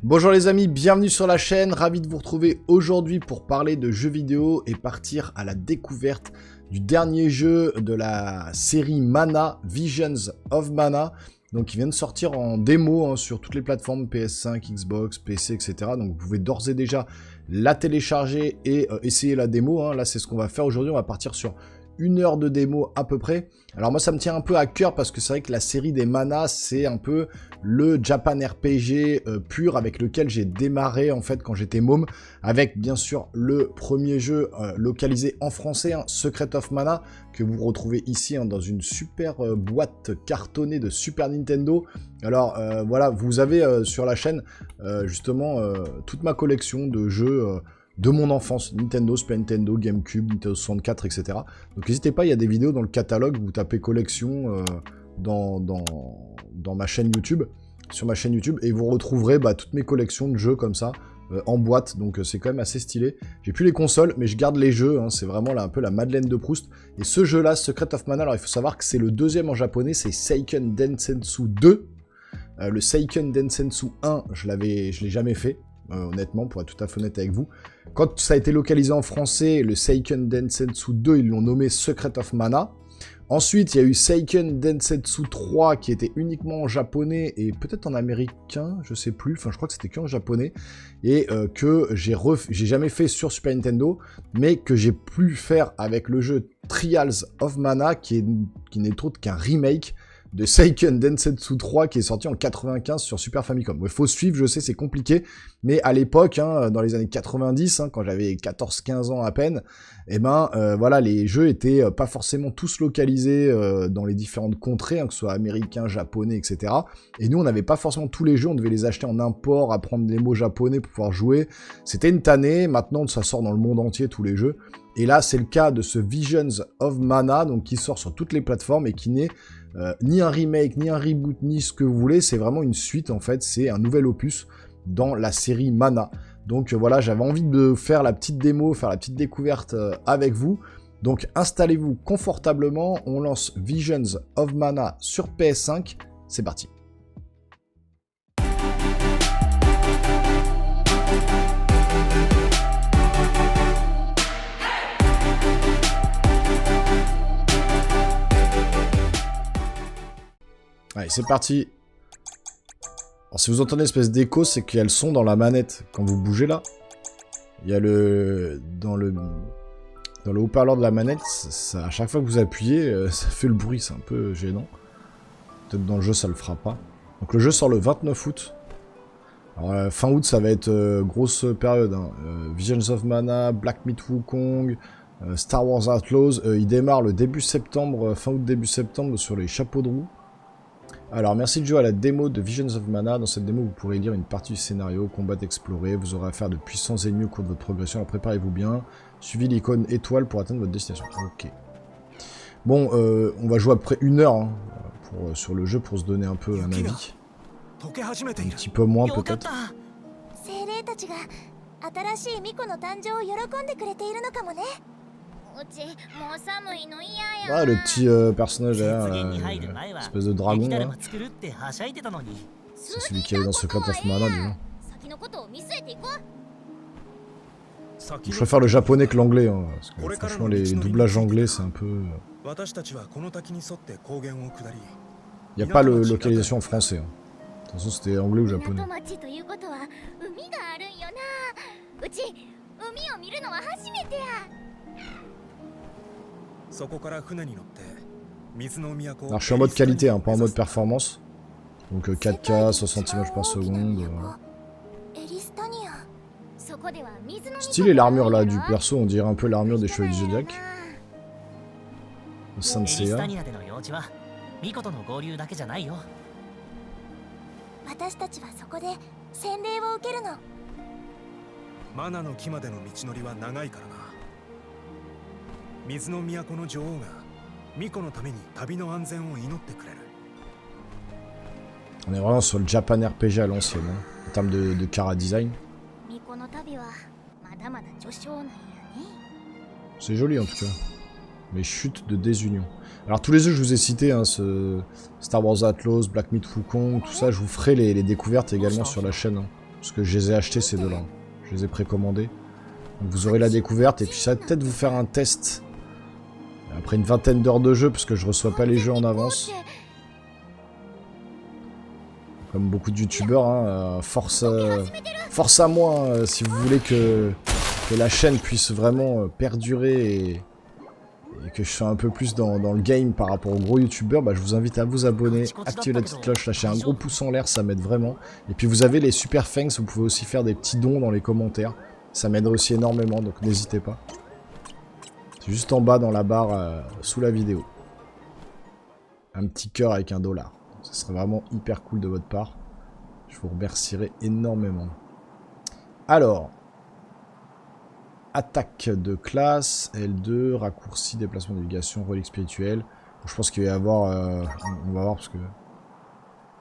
Bonjour les amis, bienvenue sur la chaîne, ravi de vous retrouver aujourd'hui pour parler de jeux vidéo et partir à la découverte du dernier jeu de la série Mana, Visions of Mana. Donc il vient de sortir en démo sur toutes les plateformes PS5, Xbox, PC, etc. Donc vous pouvez d'ores et déjà la télécharger et essayer la démo. Là c'est ce qu'on va faire aujourd'hui, on va partir sur 1 heure de démo à peu près. Alors moi ça me tient un peu à cœur parce que c'est vrai que la série des Mana c'est un peu le Japan RPG pur avec lequel j'ai démarré en fait quand j'étais môme, avec bien sûr le premier jeu localisé en français, Secret of Mana, que vous retrouvez ici dans une super boîte cartonnée de Super Nintendo. Alors voilà, vous avez sur la chaîne justement toute ma collection de jeux de mon enfance, Nintendo, Super Nintendo, GameCube, Nintendo 64, etc. Donc n'hésitez pas, il y a des vidéos dans le catalogue, vous tapez collection dans ma chaîne YouTube, sur ma chaîne YouTube, et vous retrouverez toutes mes collections de jeux comme ça, en boîte, donc c'est quand même assez stylé. J'ai plus les consoles, mais je garde les jeux, c'est vraiment là, un peu la Madeleine de Proust. Et ce jeu-là, Secret of Mana, alors il faut savoir que c'est le deuxième en japonais, c'est Seiken Densetsu 2. Le Seiken Densetsu 1, je l'ai jamais fait. Honnêtement, pour être tout à fait honnête avec vous. Quand ça a été localisé en français, le Seiken Densetsu 2, ils l'ont nommé Secret of Mana. Ensuite, il y a eu Seiken Densetsu 3 qui était uniquement en japonais et peut-être en américain, je sais plus. Enfin, je crois que c'était qu'en japonais. Et que j'ai jamais fait sur Super Nintendo, mais que j'ai pu faire avec le jeu Trials of Mana, qui n'est autre qu'un remake de Seiken Densetsu 3 qui est sorti en 95 sur Super Famicom. Il faut suivre, je sais, c'est compliqué, mais à l'époque, dans les années 90, quand j'avais 14-15 ans à peine, voilà, les jeux étaient pas forcément tous localisés dans les différentes contrées, que ce soit américain, japonais, etc. Et nous, on n'avait pas forcément tous les jeux, on devait les acheter en import, apprendre les mots japonais pour pouvoir jouer. C'était une tannée, maintenant ça sort dans le monde entier, tous les jeux. Et là, c'est le cas de ce Visions of Mana, donc qui sort sur toutes les plateformes et qui n'est ni un remake, ni un reboot, ni ce que vous voulez, c'est vraiment une suite en fait, c'est un nouvel opus dans la série Mana. Donc voilà, j'avais envie de faire la petite démo, faire la petite découverte avec vous. Donc installez-vous confortablement, on lance Visions of Mana sur PS5, c'est parti. Allez, c'est parti. Alors, si vous entendez une espèce d'écho, c'est qu'il y a le son dans la manette. Quand vous bougez là, il y a dans le haut-parleur de la manette, à chaque fois que vous appuyez, ça fait le bruit, c'est un peu gênant. Peut-être dans le jeu, ça le fera pas. Donc le jeu sort le 29 août. Alors, fin août, ça va être grosse période. Visions of Mana, Black Myth Wukong, Star Wars Outlaws. Il démarre le début septembre, fin août, début septembre, sur les chapeaux de roue. Alors, merci de jouer à la démo de Visions of Mana. Dans cette démo, vous pourrez lire une partie du scénario, combattre, explorer. Vous aurez affaire de puissants ennemis au cours de votre progression. Alors, préparez-vous bien. Suivez l'icône étoile pour atteindre votre destination. Ok. Bon, on va jouer à peu près 1 heure sur le jeu pour se donner un peu un avis. Un petit peu moins, peut-être. Ah, le petit personnage là, espèce de dragon là. C'est celui qui est dans Secret of Mana, disons. Je préfère le japonais que l'anglais, parce que franchement les doublages anglais c'est un peu... Il n'y a pas de localisation en français. De toute façon c'était anglais ou japonais. Alors je suis en mode qualité, pas en mode performance. Donc 4K, 60 images par seconde. Stylé l'armure là du perso, on dirait un peu l'armure des Chevaliers du Zodiac. Le Sanseiya. On est vraiment sur le Japan RPG à l'ancienne, en termes de chara design. C'est joli en tout cas. Mais chute de désunion. Alors tous les jeux que je vous ai cités, ce Star Wars Outlaws, Black Myth Wukong, tout ça, je vous ferai les découvertes également sur la chaîne. Parce que je les ai achetés ces deux-là. Je les ai précommandés. Donc vous aurez la découverte. Et puis ça va peut-être vous faire un test. Après une vingtaine d'heures de jeu. Parce que je reçois pas les jeux en avance. Comme beaucoup de youtubeurs. Hein, force à moi. Hein, si vous voulez que la chaîne puisse vraiment perdurer. Et que je sois un peu plus dans le game par rapport aux gros youtubeurs, bah, je vous invite à vous abonner, activer la petite cloche, lâcher un gros pouce en l'air, ça m'aide vraiment. Et puis vous avez les super thanks, vous pouvez aussi faire des petits dons dans les commentaires. Ça m'aide aussi énormément, donc n'hésitez pas. C'est juste en bas dans la barre sous la vidéo. Un petit cœur avec un $. Ce serait vraiment hyper cool de votre part. Je vous remercierai énormément. Alors... Attaque de classe, L2, raccourci, déplacement, navigation, relique spirituelle. Bon, je pense qu'il va y avoir... on va voir parce que...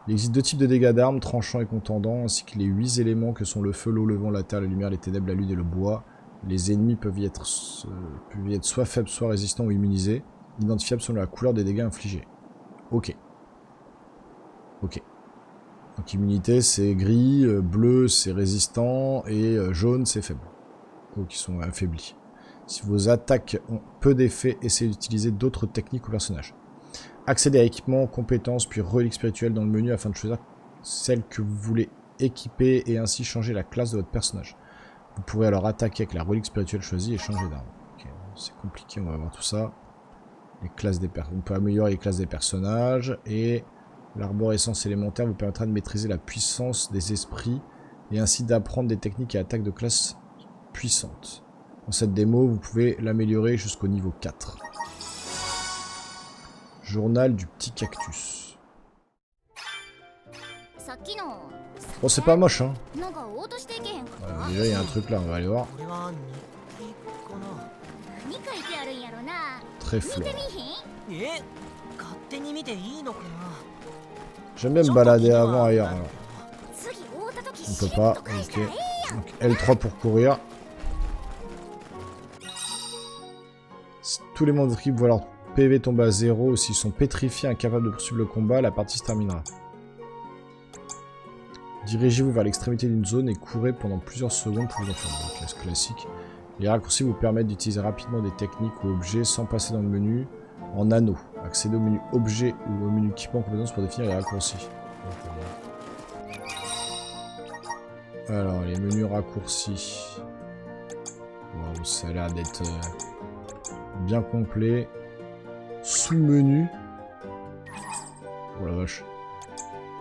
Il existe deux types de dégâts d'armes, tranchants et contendants, ainsi que les 8 éléments que sont le feu, l'eau, le vent, la terre, la lumière, les ténèbres, la lune et le bois. Les ennemis peuvent y être soit faibles, soit résistants ou immunisés, identifiables selon la couleur des dégâts infligés. Ok. Ok. Donc immunité c'est gris, bleu c'est résistant et jaune c'est faible. Qui sont affaiblis. Si vos attaques ont peu d'effet, essayez d'utiliser d'autres techniques au personnage. Accédez à équipements, compétences, puis reliques spirituelles dans le menu afin de choisir celle que vous voulez équiper et ainsi changer la classe de votre personnage. Vous pourrez alors attaquer avec la relique spirituelle choisie et changer d'arme. Okay, c'est compliqué, on va voir tout ça. Les classes on peut améliorer les classes des personnages et l'arborescence élémentaire vous permettra de maîtriser la puissance des esprits et ainsi d'apprendre des techniques et attaques de classe puissante. Dans cette démo, vous pouvez l'améliorer jusqu'au niveau 4. Journal du petit cactus. Bon, c'est pas moche, hein. Déjà, il y a un truc là, on va aller voir. Très fort. J'aime bien me balader avant ailleurs. Alors. On peut pas, ok. Donc L3 pour courir. Si tous les membres d'équipe voient leur PV tomber à 0 ou s'ils sont pétrifiés, incapables de poursuivre le combat, la partie se terminera. Dirigez-vous vers l'extrémité d'une zone et courez pendant plusieurs secondes pour vous enfermer. Donc, c'est classique. Les raccourcis vous permettent d'utiliser rapidement des techniques ou objets sans passer dans le menu en anneau. Accédez au menu objet ou au menu équipement en compétence pour définir les raccourcis. Alors, les menus raccourcis. Wow, ça a l'air d'être bien complet. Sous-menu. Oh la vache.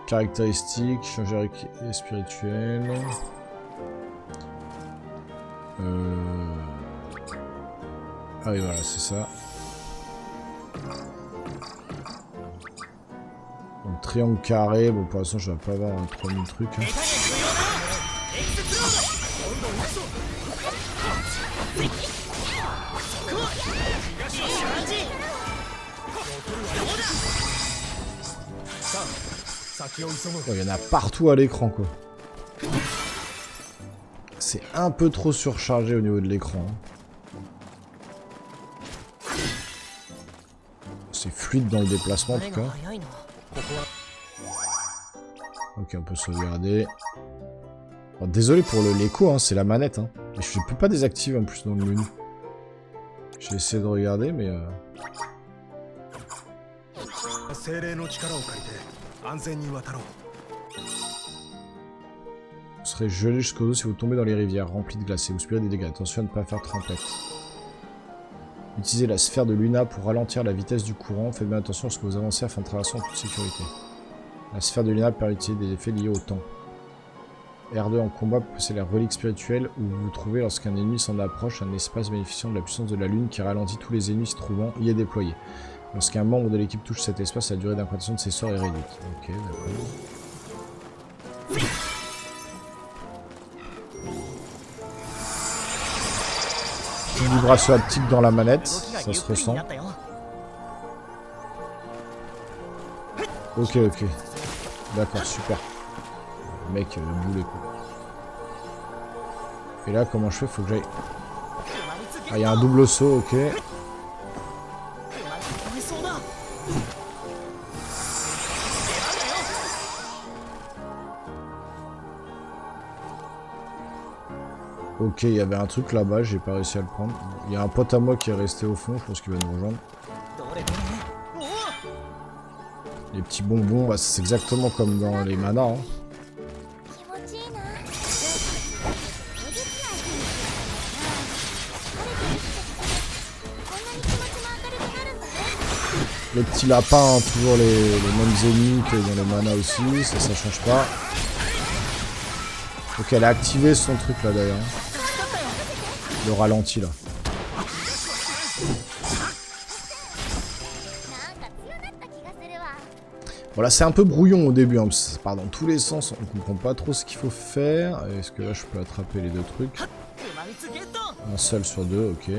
Caractéristiques, changer spirituel. Ah oui, voilà, c'est ça. Donc, triangle carré. Bon, pour l'instant, je vais pas avoir un 3000 trucs. Hein. Oh, il y en a partout à l'écran, quoi. C'est un peu trop surchargé au niveau de l'écran. C'est fluide dans le déplacement, en tout cas. Ok, on peut sauvegarder. Oh, désolé pour l'écho, hein, c'est la manette. Hein. Et je ne peux pas désactiver en plus dans le menu. J'ai essayé de regarder, mais... Vous serez gelé jusqu'au dos si vous tombez dans les rivières remplies de glace et vous subirez des dégâts. Attention à ne pas faire trempette. Utilisez la sphère de Luna pour ralentir la vitesse du courant. Faites bien attention lorsque vous avancez afin de traverser en toute sécurité. La sphère de Luna permet d'utiliser des effets liés au temps. R2 en combat pour passer la relique spirituelle où vous vous trouvez lorsqu'un ennemi s'en approche. Un espace bénéficiant de la puissance de la lune qui ralentit tous les ennemis se trouvant y est déployé. Lorsqu'un membre de l'équipe touche cet espace, la durée d'incantation de ses sorts est réduite. Ok, d'accord. Une vibration haptique dans la manette, ça se ressent. Ok, ok. D'accord, super. Le mec, le boulet, quoi. Et là, comment je fais? Faut que j'aille... Ah, il y a un double saut, ok. Ok, il y avait un truc là-bas, j'ai pas réussi à le prendre. Il y a un pote à moi qui est resté au fond, je pense qu'il va nous rejoindre. Les petits bonbons, bah, c'est exactement comme dans les manas. Hein. Les petits lapins, hein, toujours les mêmes ennemis que dans les manas aussi, ça change pas. Ok, elle a activé son truc là d'ailleurs. Le ralenti là. Voilà, c'est un peu brouillon au début, hein, ça part dans tous les sens, on comprend pas trop ce qu'il faut faire. Est-ce que là je peux attraper les deux trucs? Un seul sur deux, ok.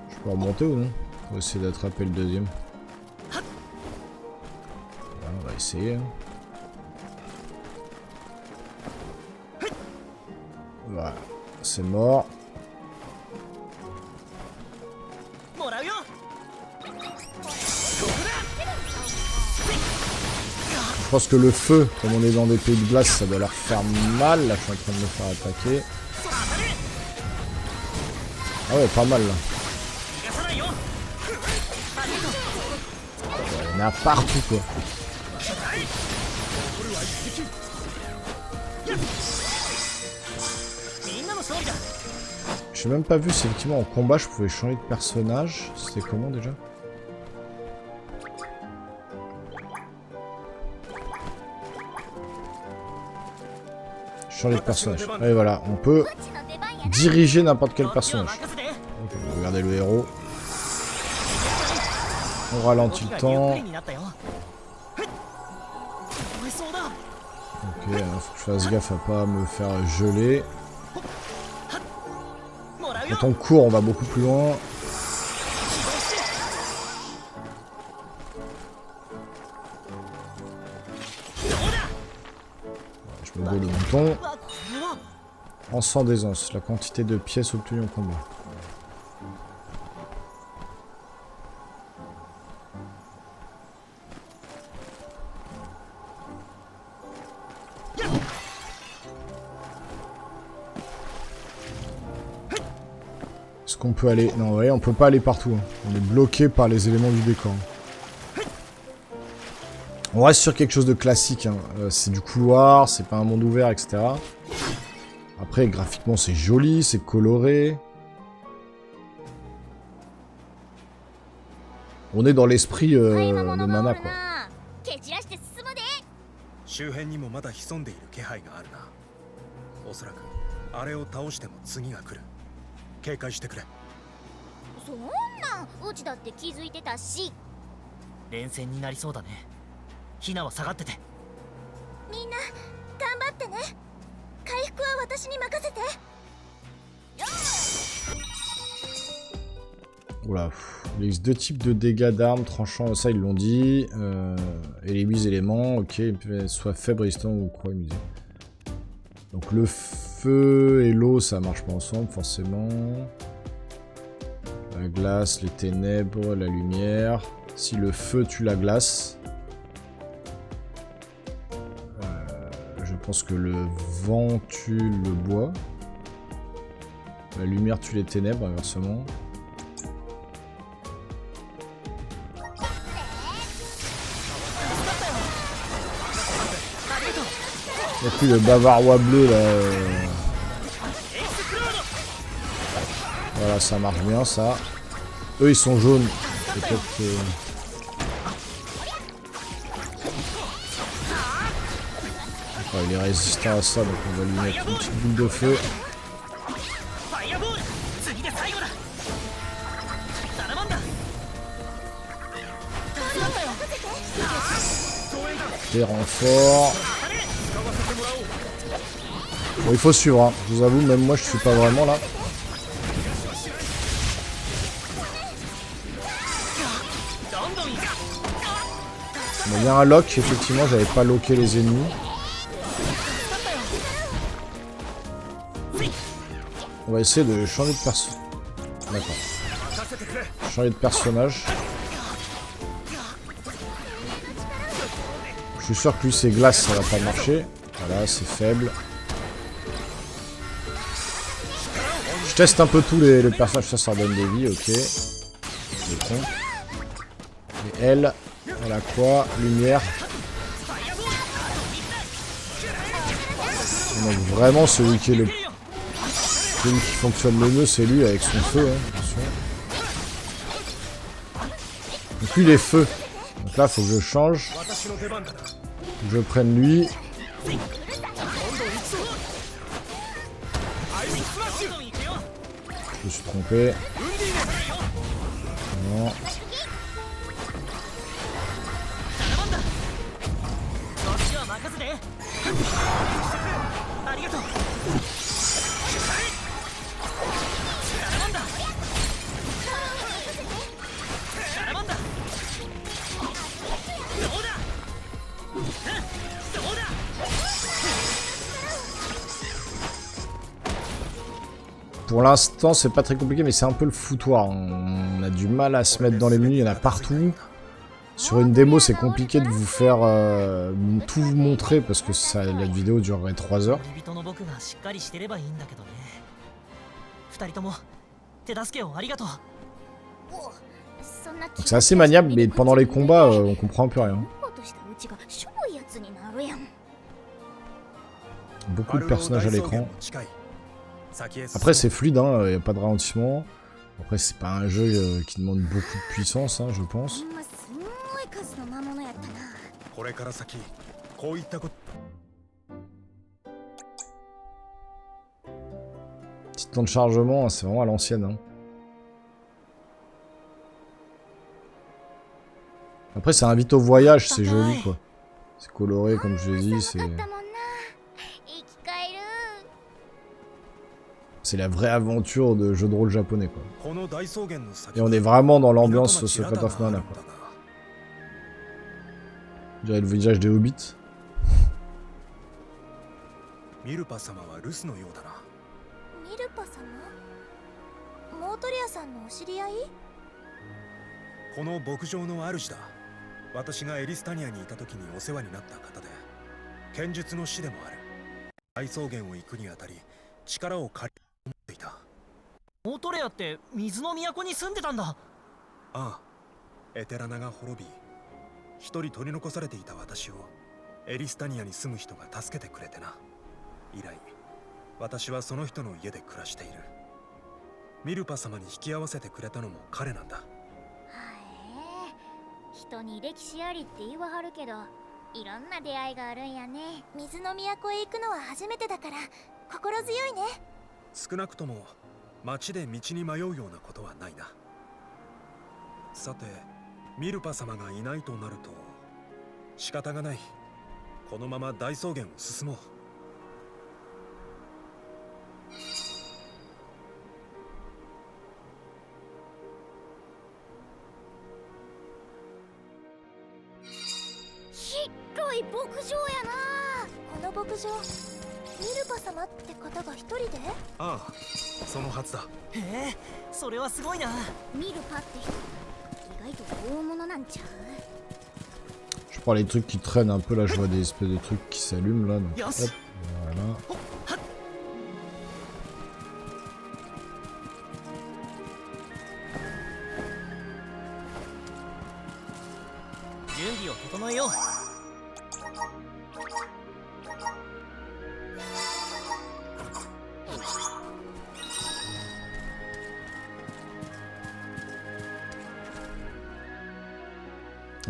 Je peux remonter ou non? On va essayer d'attraper le deuxième. Voilà, on va essayer. Voilà, c'est mort. Je pense que le feu, comme on est dans des pays de glace, ça doit leur faire mal. Là, je suis en train de me faire attaquer. Ah ouais, pas mal là. Il y en a partout quoi. J'ai même pas vu si effectivement en combat je pouvais changer de personnage. C'était comment déjà? Changer de personnage. Et voilà, on peut diriger n'importe quel personnage. Okay, regardez le héros. On ralentit le temps. Ok, faut que je fasse gaffe à pas me faire geler. Quand on court, on va beaucoup plus loin. Je me go le bouton. En sans d'aisance, la quantité de pièces obtenues en combat. Est-ce qu'on peut aller... Non, ouais, on peut pas aller partout. Hein. On est bloqué par les éléments du décor. On reste sur quelque chose de classique. Hein. C'est du couloir, c'est pas un monde ouvert, etc. Après, graphiquement, c'est joli, c'est coloré. On est dans l'esprit de Mana, quoi. Oula, il existe deux types de dégâts d'armes tranchants, ça ils l'ont dit. Et les 8 éléments, ok, soit faible, résistant ou croix musée. Donc le feu et l'eau ça marche pas ensemble forcément. La glace, les ténèbres, la lumière. Si le feu tue la glace. Je pense que le vent tue le bois. La lumière tue les ténèbres, inversement. Il n'y a plus le bavarois bleu là. Voilà, ça marche bien ça. Eux ils sont jaunes. Peut-être que... Enfin, il est résistant à ça, donc on va lui mettre une petite boule de feu. Des renforts. Bon, il faut suivre, hein. Je vous avoue, même moi je suis pas vraiment là. Bon, il y a un lock, effectivement, j'avais pas locké les ennemis. On va essayer de changer de personnage. D'accord. Changer de personnage. Je suis sûr que lui c'est glace, ça va pas marcher. Voilà, c'est faible. Je teste un peu tous les personnages, ça redonne des vies, ok. Je trompe. Et elle a quoi? Lumière. Donc vraiment celui qui fonctionne le mieux, c'est lui avec son feu, hein, bien sûr. Donc lui il est feu. Donc là faut que je change. Faut que je prenne lui. Je me suis trompé. Non. Pour l'instant, c'est pas très compliqué, mais c'est un peu le foutoir. On a du mal à se mettre dans les menus, il y en a partout. Sur une démo, c'est compliqué de vous faire tout vous montrer parce que la vidéo durerait 3 heures. Donc c'est assez maniable, mais pendant les combats, on comprend plus rien. Beaucoup de personnages à l'écran. Après c'est fluide, hein, y a pas de ralentissement. Après c'est pas un jeu qui demande beaucoup de puissance, hein, je pense. Petit temps de chargement, c'est vraiment à l'ancienne. Hein. Après ça invite au voyage, c'est joli quoi. C'est coloré comme je l'ai dit, c'est la vraie aventure de jeu de rôle japonais quoi. Et on est vraiment dans l'ambiance Secret of Mana quoi. Je dirais le visage des hobbits. Je prends les trucs qui traînent un peu là, je vois des espèces de trucs qui s'allument là. Donc, hop, voilà.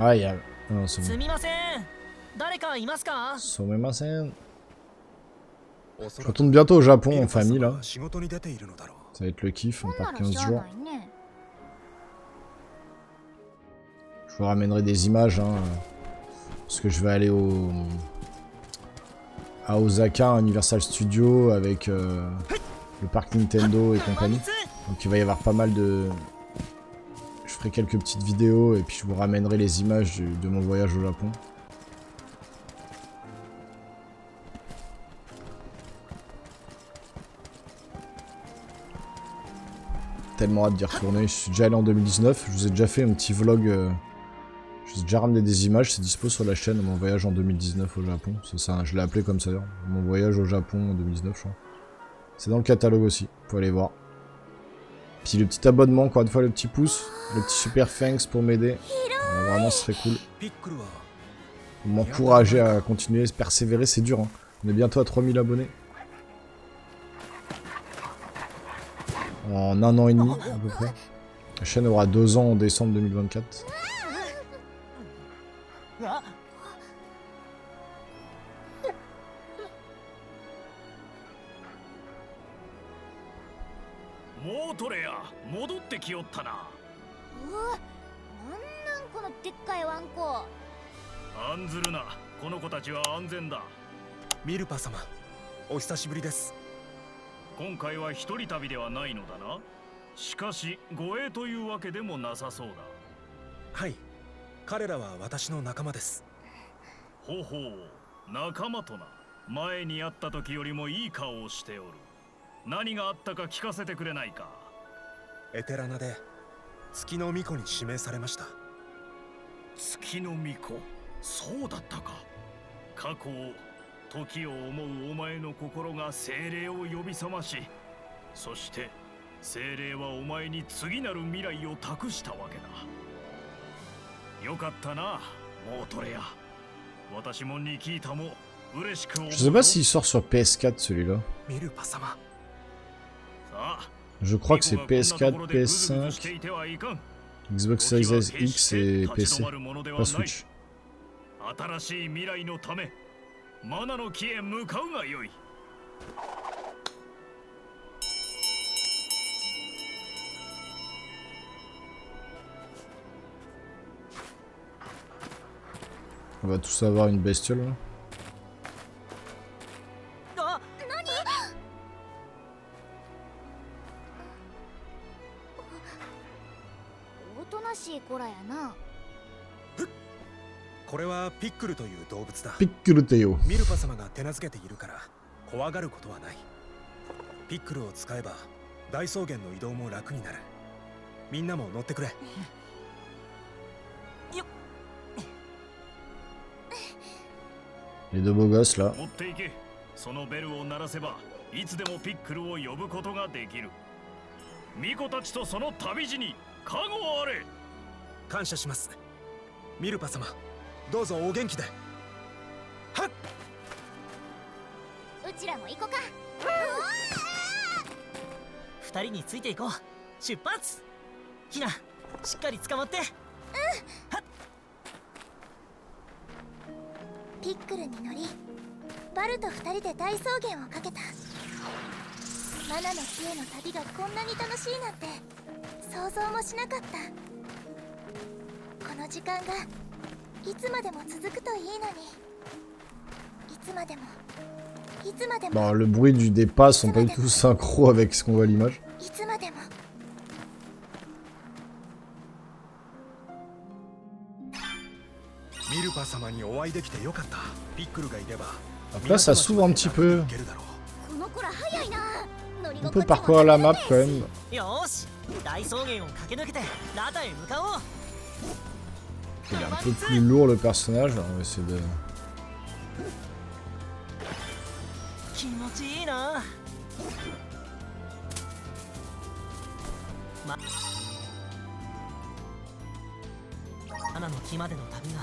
Ah, il y a... Non, c'est bon. Je retourne bientôt au Japon en famille là. Ça va être le kiff, on part 15 jours. Je vous ramènerai des images hein, parce que je vais aller à Osaka, Universal Studios avec le parc Nintendo et compagnie. Donc il va y avoir pas mal de... Je ferai quelques petites vidéos et puis je vous ramènerai les images de mon voyage au Japon. Tellement hâte d'y retourner. Je suis déjà allé en 2019. Je vous ai déjà fait un petit vlog. Je vous ai déjà ramené des images. C'est dispo sur la chaîne. Mon voyage en 2019 au Japon. C'est ça, je l'ai appelé comme ça d'ailleurs. Mon voyage au Japon en 2019, je crois. C'est dans le catalogue aussi. Vous pouvez aller voir. Puis le petit abonnement, encore une fois, le petit pouce, le petit super thanks pour m'aider. Vraiment, ce serait cool. Vous m'encouragez à continuer, à persévérer, c'est dur. Hein. On est bientôt à 3000 abonnés. En 1 an et demi, à peu près. La chaîne aura 2 ans en décembre 2024.ミルパ様、お久しぶりです。今回は一人旅ではないのだな。しかし護衛というわけでもなさそうだ。はい、彼らは私の仲間です。ほほう、仲間とな。前に会った時よりもいい顔をしておる。何があったか聞かせてくれないか。エテラナで月の巫女に指名されました。月の巫女、そうだったか。過去を時を思うお前の心が精霊を呼び覚まし、そして精霊はお前に次なる未来を託したわけだ。よかったな、モートレア。私もニキータも嬉しく思う。Je sais pas s'il sort sur PS4 celui-là. ミルパ様。Je crois que c'est PS4, PS5, Xbox Series X et PC, pas Switch. 新しい未来のため、マナの木へ向かうがよい。On va tous avoir une bestiole là. Piccolo ミルパ様が手なずけているから怖がることはない。ピックルを使えば大草原の移動も楽になる。みんなも乗ってくれ。Les deux beaux gosses là. 持っていけ。そのベルを鳴らせばいつでもピックルを呼ぶことができる。巫女たちとその旅路に加護あれ。感謝します。ミルパ様、どうぞお元気で。はっ。うちらも行こうか。二人についていこう。出発。ヒナ、しっかり捕まって。はっ。ピックルに乗り、バルと二人で大草原をかけた。マナの木への旅がこんなに楽しいなんて想像もしなかった。この時間がいつまでも続くといいのに。いつまでも、いつまでも。Bon, le bruit des pas sont pas du tout synchro avec ce qu'on voit à l'image. いつまでも。ミルパ様にお会いできてよかった。ピックルがいれば。Après, ça s'ouvre un petit peu. この子ら早いな。On peut parcourir la map quand même. よし、大草原を駆け抜けてラタへ向かおう。Il est un peu plus lourd le personnage, on va essayer de... 気持ちいいな。マナの木までの旅が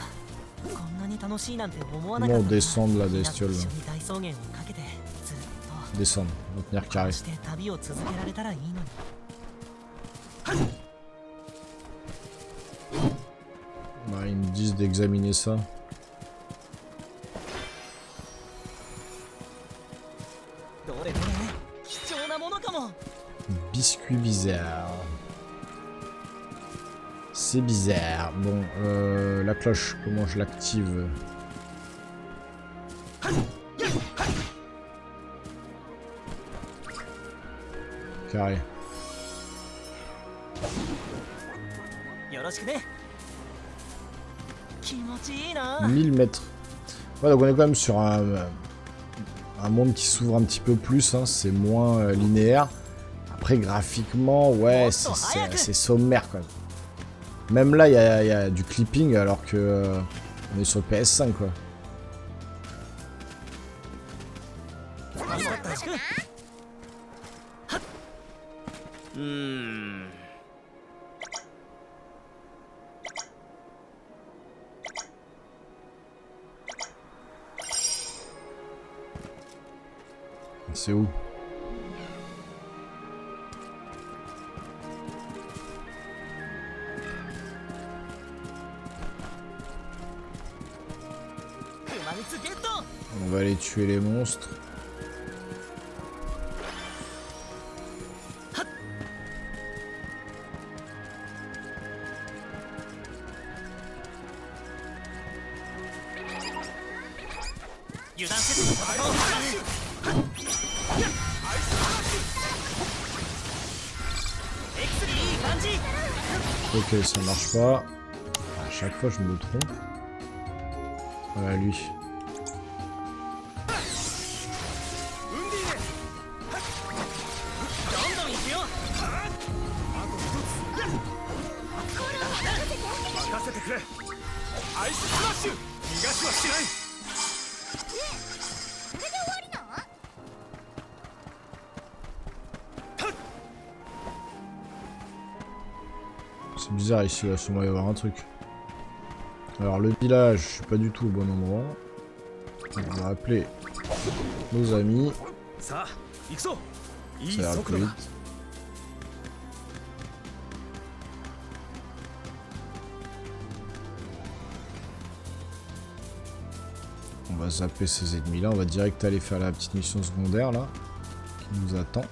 こんなに楽しいなんて思わなかった。Comment on descend de la bestiole là? 大草原をかけてずっと Descendre, on va tenir carré. して旅を続けられたらいいのに。Bah, ils me disent d'examiner ça. どれどれ、貴重なものかも。 Biscuit bizarre. C'est bizarre. Bon, la cloche, comment je l'active? Carré. よろしくね。気持ちいいな。 1000 mètres. Ouais, donc on est quand même sur un monde qui s'ouvre un petit peu plus, hein, c'est moins linéaire. Après, graphiquement, ouais, c'est sommaire quand même. Même là, il y a du clipping alors que on est sur le PS5 quoi. C'est où? On va aller tuer les monstres. Ok, ça marche pas. À chaque fois, je me trompe. Voilà, lui. C'est bizarre ici, là, sûrement y avoir un truc. Alors le village, je suis pas du tout au bon endroit. On va appeler nos amis. Ça a l'air plus vite. On va zapper ces ennemis là, on va direct aller faire la petite mission secondaire là, qui nous attend.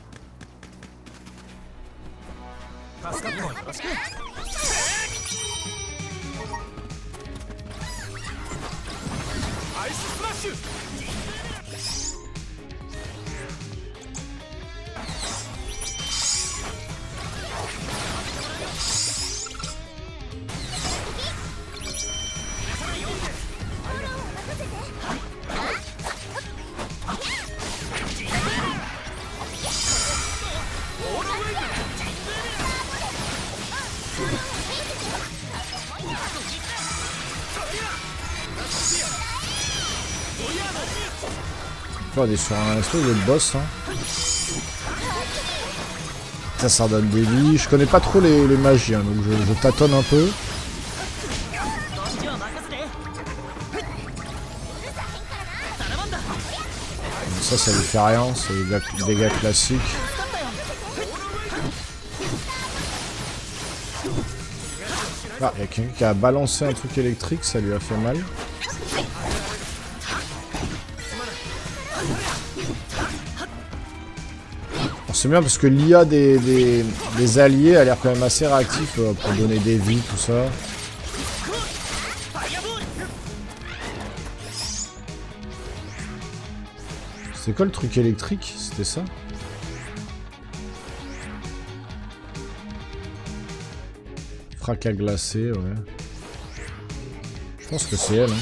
On est sur un espèce de boss. Hein. Ça donne des vies. Je connais pas trop les magies, hein, donc je tâtonne un peu. Donc ça lui fait rien, c'est des dégâts classiques. Ah, il y a quelqu'un qui a balancé un truc électrique, ça lui a fait mal. C'est bien parce que l'IA des alliés a l'air quand même assez réactif pour donner des vies, tout ça. C'est quoi le truc électrique? C'était ça? Fracas glacé, ouais. Je pense que c'est elle, hein.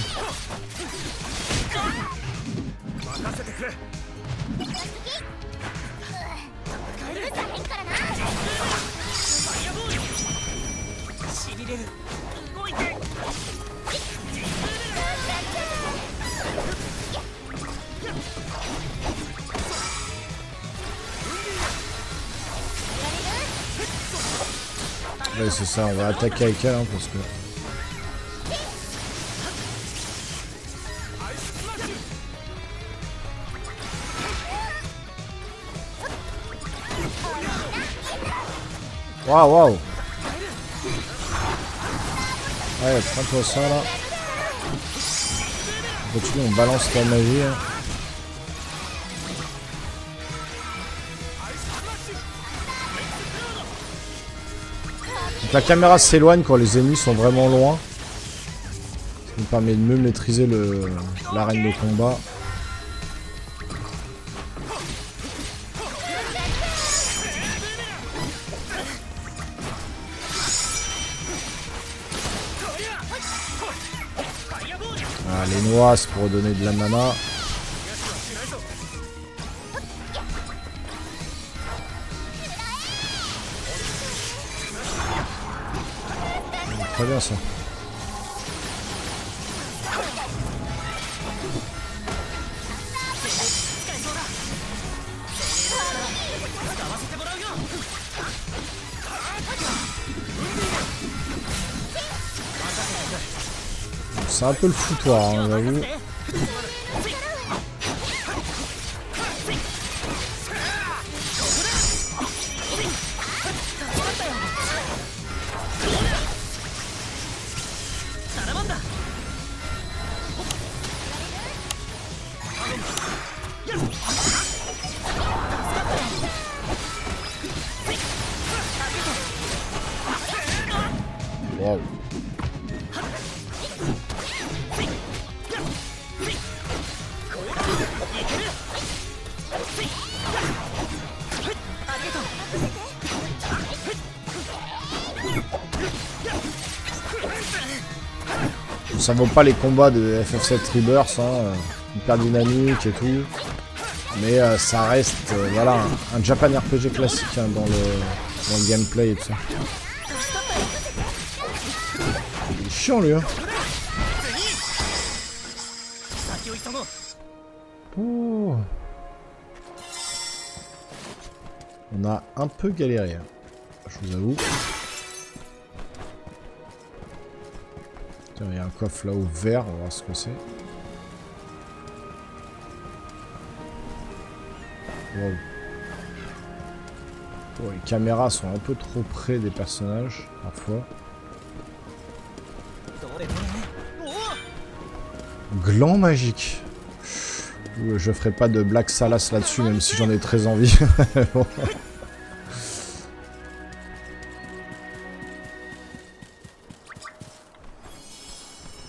Ouais, c'est ça, on va attaquer avec elle, hein, parce que... Waouh, waouh. Ouais, prends-toi ça, là. On continue, on balance ta magie, hein. La caméra s'éloigne quand les ennemis sont vraiment loin. Ça nous permet de mieux maîtriser l'arène de combat. Ah, les noix, c'est pour donner de la mana. Très bien ça. C'est un peu le foutoir, hein, j'avoue. Wow. Ça vaut pas les combats de FF7 Rebirth, hein, hyper dynamique et tout. Mais ça reste voilà, un Japan RPG classique hein, dans le gameplay et tout ça. Il est chiant lui hein. Oh. On a un peu galéré, hein, je vous avoue. Tiens, il y a un coffre là-haut vert, on va voir ce que c'est. Wow. Oh, les caméras sont un peu trop près des personnages, parfois. Gland magique. Je ferai pas de Black Salas là-dessus, même si j'en ai très envie. Bon.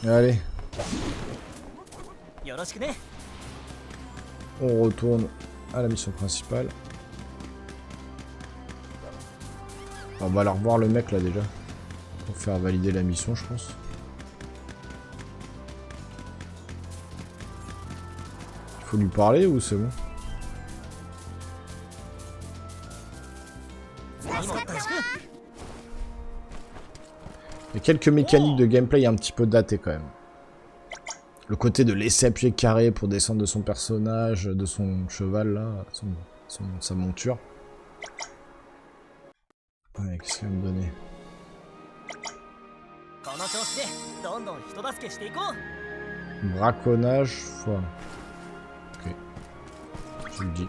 Allez. On retourne à la mission principale. On va aller revoir le mec là déjà. Pour faire valider la mission, je pense. Il faut lui parler ou c'est bon? Il y a quelques mécaniques de gameplay un petit peu datées quand même. Le côté de laisser appuyer carré pour descendre de son personnage, de son cheval là, sa monture. Ouais, qu'est-ce qu'il va me donner? Braconnage, foi. Ok. Je le dis.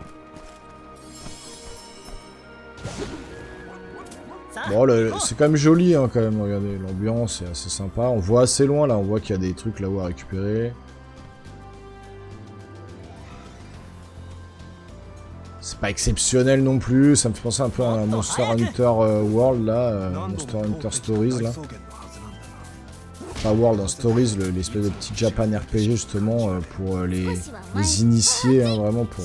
Bon, c'est quand même joli hein, quand même, regardez, l'ambiance est assez sympa. On voit assez loin là, on voit qu'il y a des trucs là-haut à récupérer. C'est pas exceptionnel non plus, ça me fait penser un peu à un Monster Hunter World là, Monster Hunter Stories là. Pas World, hein, Stories, l'espèce de petit Japan RPG justement pour les initiés, hein, vraiment pour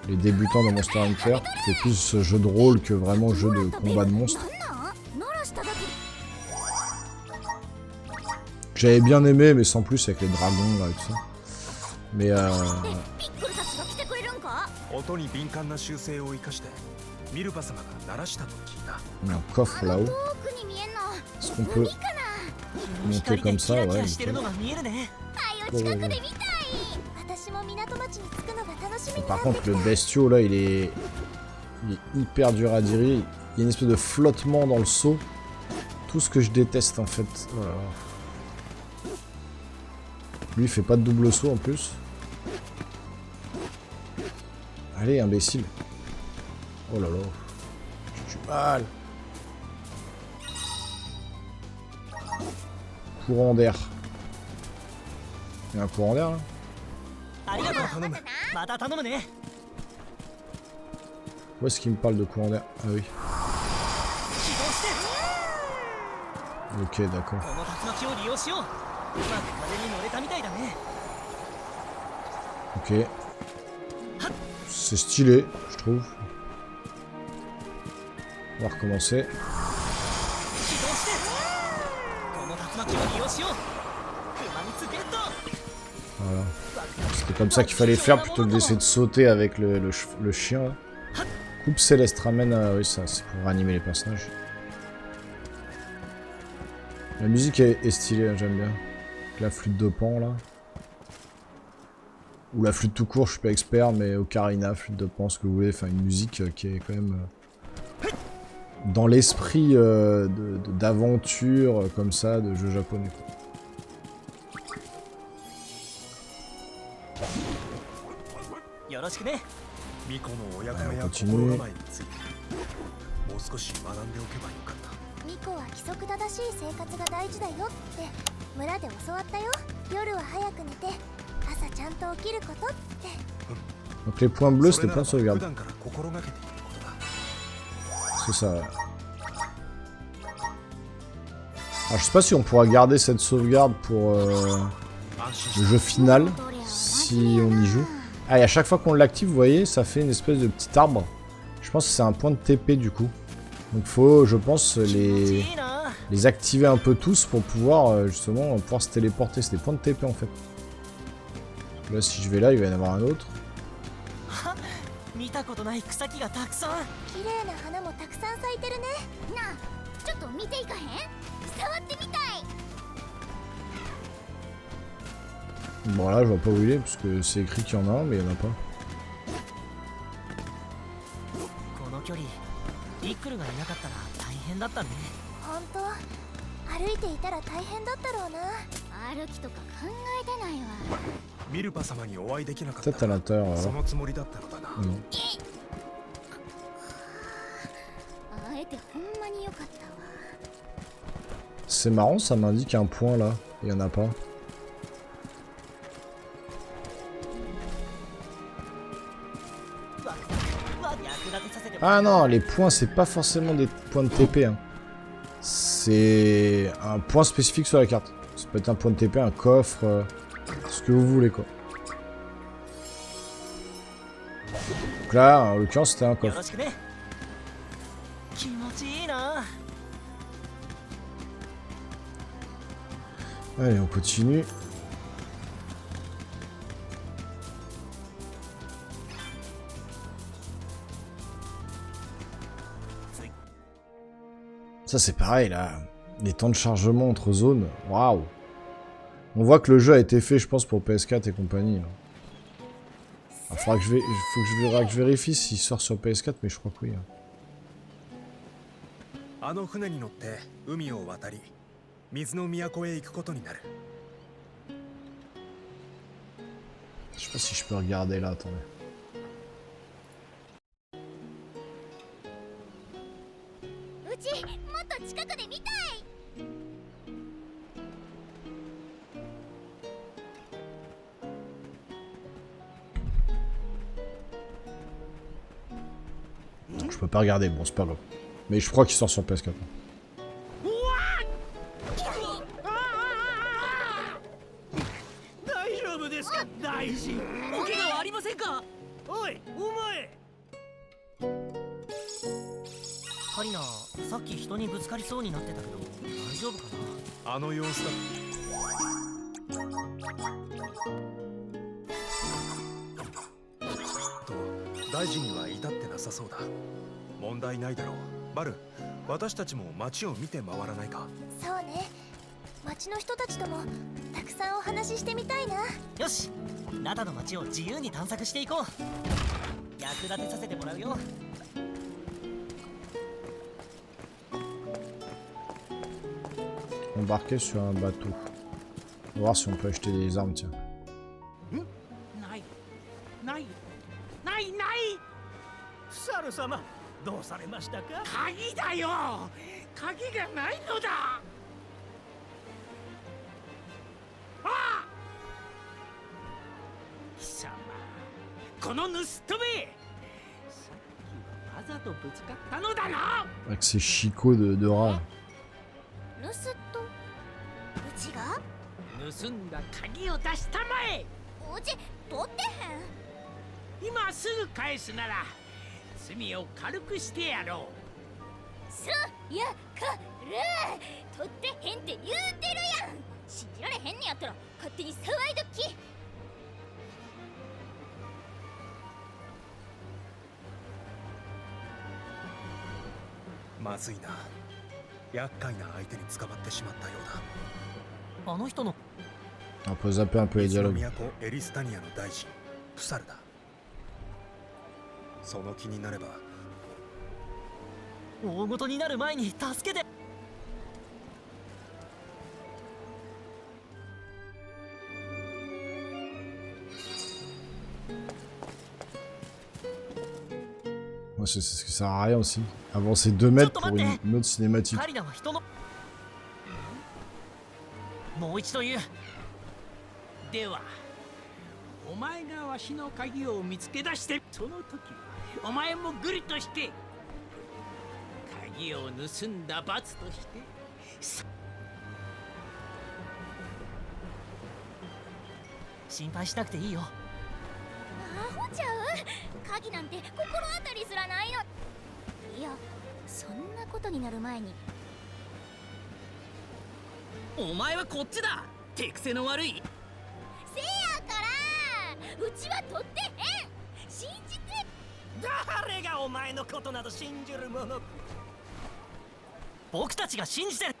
les débutants de Monster Hunter. C'est plus ce jeu de rôle que vraiment jeu de combat de monstres. J'avais bien aimé, mais sans plus avec les dragons là et tout ça. Mais on a un coffre là-haut. Est-ce qu'on peut monter comme ça? Ouais, nickel. Par contre, le bestiau là, il est hyper dur à dire. Il y a une espèce de flottement dans le saut. Tout ce que je déteste en fait. Voilà. Lui, il fait pas de double saut en plus. Allez, imbécile. Oh là là. J'ai du mal. Courant d'air. Il y a un courant d'air là? Où est-ce qu'il me parle de courant d'air? Ah oui. Ok, d'accord. Ok. C'est stylé, je trouve. On va recommencer. Voilà. C'était comme ça qu'il fallait faire plutôt que d'essayer de sauter avec le chien. Là. Coupe céleste ramène à... Oui, ça, c'est pour animer les personnages. La musique est stylée, hein, j'aime bien. Avec la flûte de Pan, là. Ou la flûte tout court, je suis pas expert, mais ocarina, flûte de Pan, ce que vous voulez. Enfin, une musique qui est quand même... dans l'esprit d'aventure, comme ça, de jeu japonais. Quoi. よろしくね。巫女のお役目やこっちに心構えについてもう少し学んでおけばよかった。巫女は規則正しい生活が大事だよって村で教わったよ。夜は早く寝て朝ちゃんと起きることって。 Donc les points bleus, c'était それなら points de ば普 sauvegarde. 段から心がけていることだ。 C'est ça. Alors je sais pas si on pourra garder cette sauvegarde pour 安心し le て jeu final, si on y joue. Ah, et à chaque fois qu'on l'active, vous voyez, ça fait une espèce de petit arbre. Je pense que c'est un point de TP du coup. Donc faut, je pense, 気持ちいいな。 les activer un peu tous pour pouvoir justement pouvoir se téléporter. C'est des points de TP en fait. Là, si je vais là, il va y en avoir un autre. 見たことない草木がたくさん。綺麗な花もたくさん咲いてるね。なあ、ちょっと見ていかへん？触ってみたい。 Bon là, je vois pas où il est parce que c'est écrit qu'il y en a un, mais il y en a pas. この距離、ピックルがいなかったら大変だったね。本当、歩いていたら大変だったろうな。歩きとか考えてないわ。ミルパ様にお会いできなかった Peut-être à が l'intérieur. そ Alors. のつもりだったのだな。 Non. 会えてほんまによかったわ。 C'est marrant, ça m'indique un point là. Il y en a pas. 役立てさせて。 Ah non, les points, c'est pas forcément des points de TP. Hein. C'est un point spécifique sur la carte. Ça peut être un point de TP, un coffre, ce que vous voulez quoi. Donc là, en l'occurrence, c'était un よ coffre. ろしくね。気持ちいいな。 Allez, on continue. Ça c'est pareil là, les temps de chargement entre zones, waouh. On voit que le jeu a été fait je pense pour PS4 et compagnie. Il faudra que je vérifie s'il sort sur PS4 mais je crois que oui. あの船に乗って海を渡り水の都へ行くことになる。 Je sais pas si je peux regarder là, attendez. うちもっと近くで見たい。 Donc, je peux pas regarder, bon c'est pas grave. Mais je crois qu'il sort sur PS4. 大丈夫ですか大臣。お怪我はありませんか。おいお前。カリナ、さっき人にぶつかりそうになってたけど大丈夫かな。あの様子だ。と大臣には至ってなさそうだ。問題ないだろう。バル、私たちも街を見て回らないか。そうね。町の人たちともたくさんお話ししてみたいな。よし、ナタの街を自由に探索していこう。役立てさせてもらうよ。 Embarquer sur un bateau. On va voir si on peut acheter des armes, tiens. ないないないない。フサル様どうされましたか。鍵だよ。鍵がないのだ。あ貴様この盗人め。さっきはわざとぶつかったのだな。 Avec ces chicots de rats. 盗っ人？うちが？盗んだ鍵を出したまえ。うち取ってへん。今すぐ返すなら罪を軽くしてやろう。すやかる取ってへんって言うてるやん。信じられへんねやったら勝手に騒いどき。まずいな。厄介な相手に捕まってしまったようだ。あの人の On peut zapper un peu les 水の dialogues. 都エリスタニアの大臣プサルだ。その気になれば大事になる前に助けて。Ouais, c'est ce que ça sert à rien aussi. Avancer 2 mètres pour une autre cinématique. カリナは人のもう一度言う。ではお前がわしの鍵を見つけ出してその時お前もグリとして鍵を盗んだ罰として心配しなくていいよ。アホちゃう。鍵なんて心当たりすらないの。いや、そんなことになる前に。お前はこっちだ。手癖の悪い。せやからうちは取ってへん。信じて。誰がお前のことなど信じる者。僕たちが信じてる。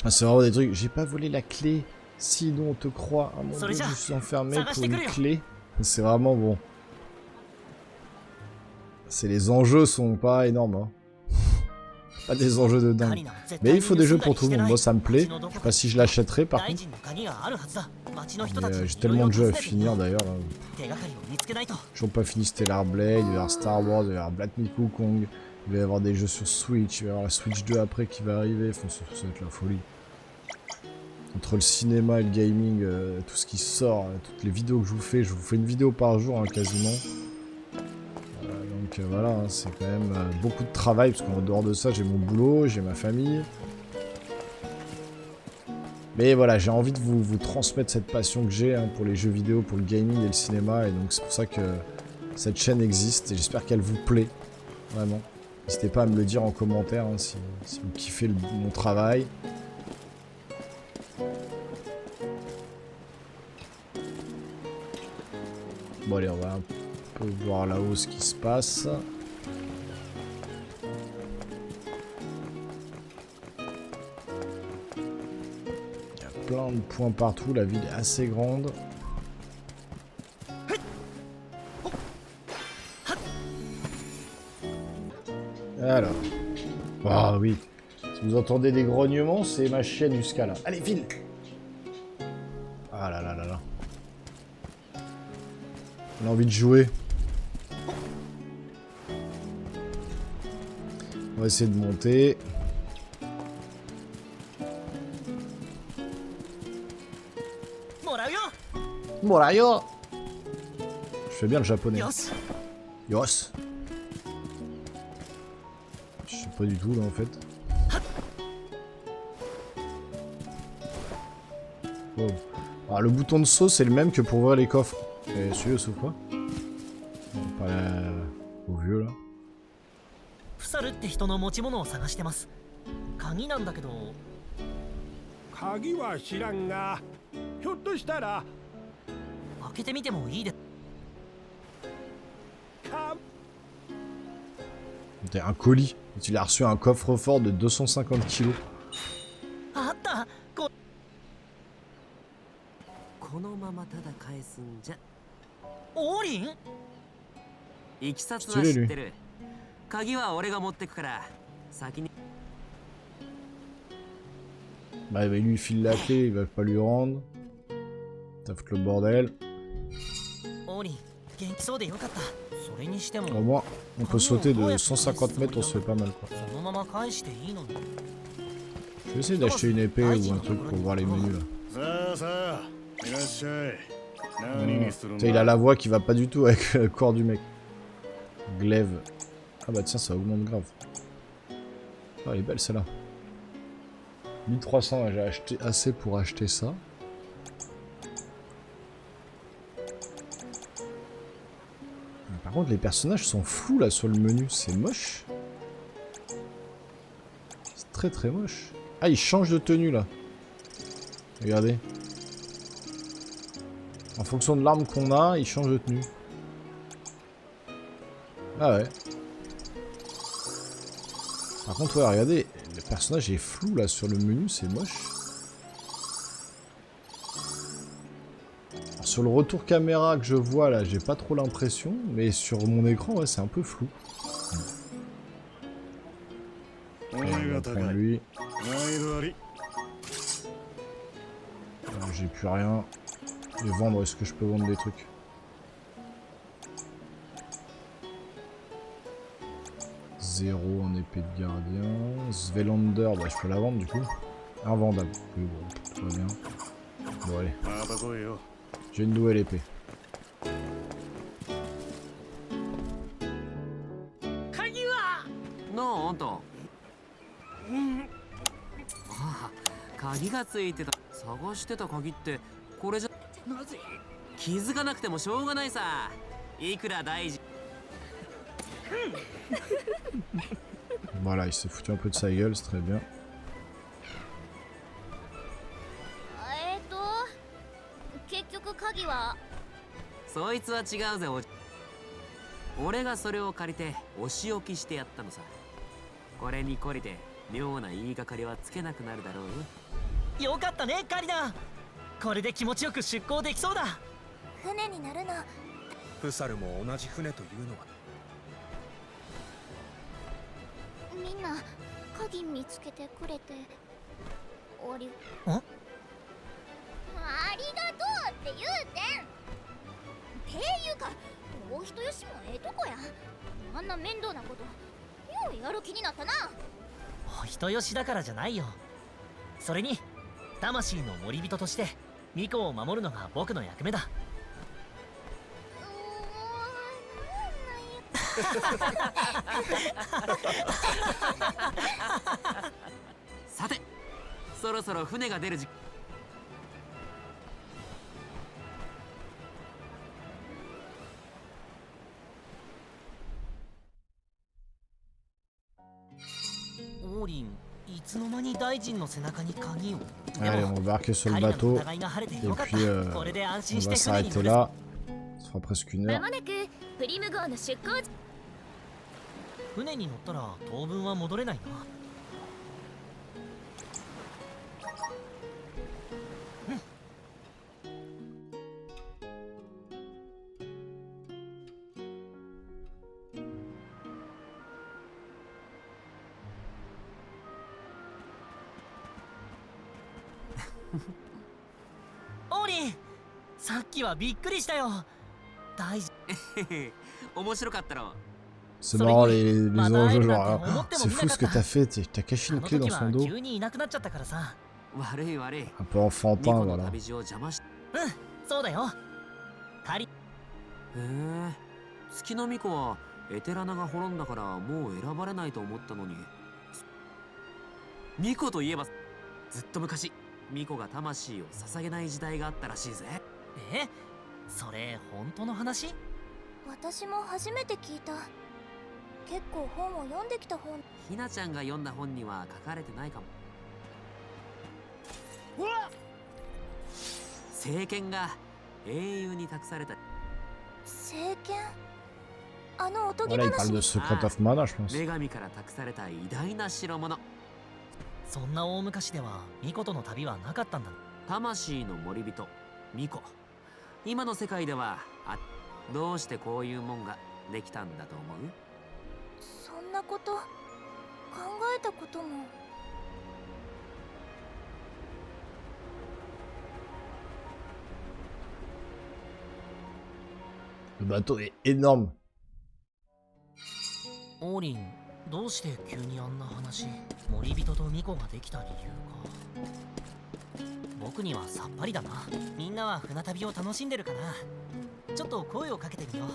Ah, c'est vraiment des trucs. J'ai pas volé la clé. Sinon on te croit. Ah, mon Dieu, je suis enfermé pour une clé. C'est vraiment bon. Les enjeux sont pas énormes. Hein. Pas des enjeux de dingue. Mais il faut des jeux pour tout le monde. Moi ça me plaît. Je sais pas si je l'achèterai par contre. J'ai tellement de jeux à finir d'ailleurs. Toujours pas fini Stellar Blade, il va y avoir Star Wars, il va y avoir Black Myth Wukong. Il va y avoir des jeux sur Switch, il va y avoir la Switch 2 après qui va arriver. Enfin, ça va être la folie. Entre le cinéma et le gaming, tout ce qui sort, toutes les vidéos que je vous fais une vidéo par jour hein, quasiment. Donc voilà, hein, c'est quand même beaucoup de travail, parce qu'en dehors de ça, j'ai mon boulot, j'ai ma famille. Mais voilà, j'ai envie de vous transmettre cette passion que j'ai hein, pour les jeux vidéo, pour le gaming et le cinéma, et donc c'est pour ça que cette chaîne existe, et j'espère qu'elle vous plaît, vraiment. N'hésitez pas à me le dire en commentaire hein, si vous kiffez mon travail. Bon allez, on va un peu voir là-haut ce qui se passe. Il y a plein de points partout, la ville est assez grande. Alors. Ah oui. Si vous entendez des grognements, c'est ma chienne jusqu'à là. Allez, file. Ah là là là là. On a envie de jouer. On va essayer de monter. Morayo. Je fais bien le japonais. Yos. Je sais pas du tout là en fait. Wow. Alors, le bouton de saut c'est le même que pour ouvrir les coffres. Et celui-là sauf quoi? Pas au vieux là. フサルって人の持ち物を探してます。鍵なんだけど。鍵は知らんが、ひょっとしたら開けてみてもいいですか。Un colis. Il a reçu un coffre-fort de 250 kilos. あった。このままただ返すんじゃ。オーリン？いきさつは知ってる。鍵は俺が持ってくから先に。Bah lui il file la clé, il va pas lui rendre. Ça fout le bordel. Au moins, on peut sauter de 150 mètres, on se fait pas mal quoi. Je vais essayer d'acheter une épée ou un truc pour voir les menus là. Il a la voix qui va pas du tout avec le corps du mec. Glaive. Ah bah tiens, ça augmente grave. Ah, elle est belle celle-là. 1300, j'ai acheté assez pour acheter ça. Par contre, les personnages sont flous là sur le menu, c'est moche. C'est très très moche. Ah, ils changent de tenue là. Regardez. En fonction de l'arme qu'on a, ils changent de tenue. Ah ouais. Par contre, ouais, regardez, le personnage est flou là sur le menu, c'est moche. Alors, sur le retour caméra que je vois là, j'ai pas trop l'impression, mais sur mon écran, ouais, c'est un peu flou. Okay, on va prendre lui. J'ai plus rien. Et vendre, est-ce que je peux vendre des trucs? 0 en épée de gardien. Svelander, bah, je peux la vendre du coup. Invendable. Oui, bon, tout va bien. Bon, allez. J'ai une nouvelle épée. 鍵はなああんたああ鍵がついてた探してた鍵ってこれじゃなぜ気づかなくてもしょうがないさいくら大事 Voilà, il s'est foutu un peu de sa gueule, c'est très bien. 結局鍵はそいつは違うぜ俺がそれを借りてお仕置きしてやったのさこれに懲りて妙な言いがかりはつけなくなるだろうよよかったねカリナ。これで気持ちよく出港できそうだ。船になるのプサルも同じ船というのはみんな鍵見つけてくれてありあがとうって言うてんっていうかお人よしもええとこやあんな面倒なことようやる気になったなお人よしだからじゃないよ。それに魂の森人としてミコを守るのが僕の役目だ。さてそろそろ船が出る時オーリン、いつの間に大臣の背中に鍵を。 Allez, on va embarquer sur le bateau. Et puis, on va s'arrêter là. Ça fera presque une ま heure. もなくプリム号の出港船に乗ったら当分は戻れないな。オーリン、さっきはびっくりしたよ。大事。面白かったろ C'est marrant les enjeux, genre, ah, c'est fou ce que t'as fait, t'as caché une clé dans son dos. 急にいなくなっちゃったからさ。悪い悪い Un peu enfantin, ニコの voilà. 旅路を邪魔しそうだよ。カリ。へえ月の巫女はエテラナが滅んだからもう選ばれないと思ったのに巫女といえばずっと昔巫女が魂を捧げない時代があったらしいぜえ、それ本当の話？私も初めて聞いた結構本を読んできた本ひなちゃんが読んだ本には書かれてないかも聖剣が英雄に託された聖剣あのおとぎ Voilà, il 話 parle de Secret of Mana, je pense. 女神から託された偉大な代物そんな大昔ではミコとの旅はなかったんだ。魂の森人巫女今の世界ではどうしてこういうもんができたんだと思うそんなこと考えたことも Le bateau est énorme. オーリン、どうして急にあんな話？森人とミコができた理由か。僕にはさっぱりだな。みんなは船旅を楽しんでるかな。ちょっと声をかけてみよう。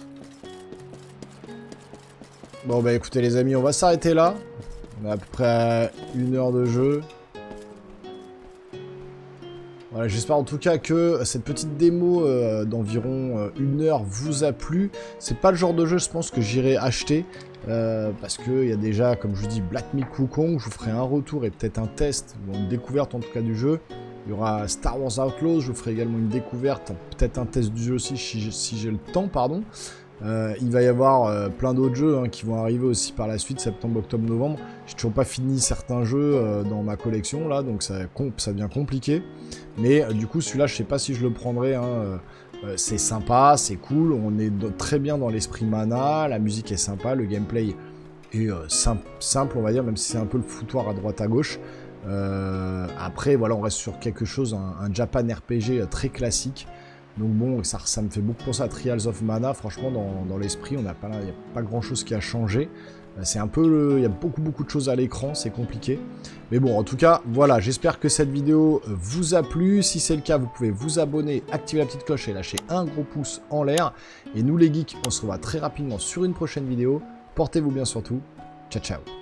Bon bah écoutez les amis, on va s'arrêter là. On est à peu près à 1 heure de jeu. Voilà, j'espère en tout cas que cette petite démo d'environ 1 heure vous a plu. C'est pas le genre de jeu, je pense, que j'irai acheter. Parce qu'il y a déjà, comme je vous dis, Black Myth Wukong. Je vous ferai un retour et peut-être un test, ou une découverte en tout cas du jeu. Il y aura Star Wars Outlaws, je vous ferai également une découverte, peut-être un test du jeu aussi si j'ai le temps, pardon. Il va y avoir plein d'autres jeux hein, qui vont arriver aussi par la suite, septembre, octobre, novembre. J'ai toujours pas fini certains jeux dans ma collection là, donc ça devient compliqué. Mais du coup celui-là, je sais pas si je le prendrai. Hein, c'est sympa, c'est cool, on est très bien dans l'esprit Mana, la musique est sympa, le gameplay est simple on va dire, même si c'est un peu le foutoir à droite à gauche. Après voilà, on reste sur quelque chose, un Japan RPG très classique. Donc bon, ça me fait beaucoup penser à Trials of Mana, franchement dans l'esprit, il n'y a pas grand chose qui a changé. C'est un peu... Il y a beaucoup de choses à l'écran, c'est compliqué. Mais bon, en tout cas, voilà, j'espère que cette vidéo vous a plu. Si c'est le cas, vous pouvez vous abonner, activer la petite cloche et lâcher un gros pouce en l'air. Et nous les geeks, on se revoit très rapidement sur une prochaine vidéo. Portez-vous bien surtout. Ciao, ciao.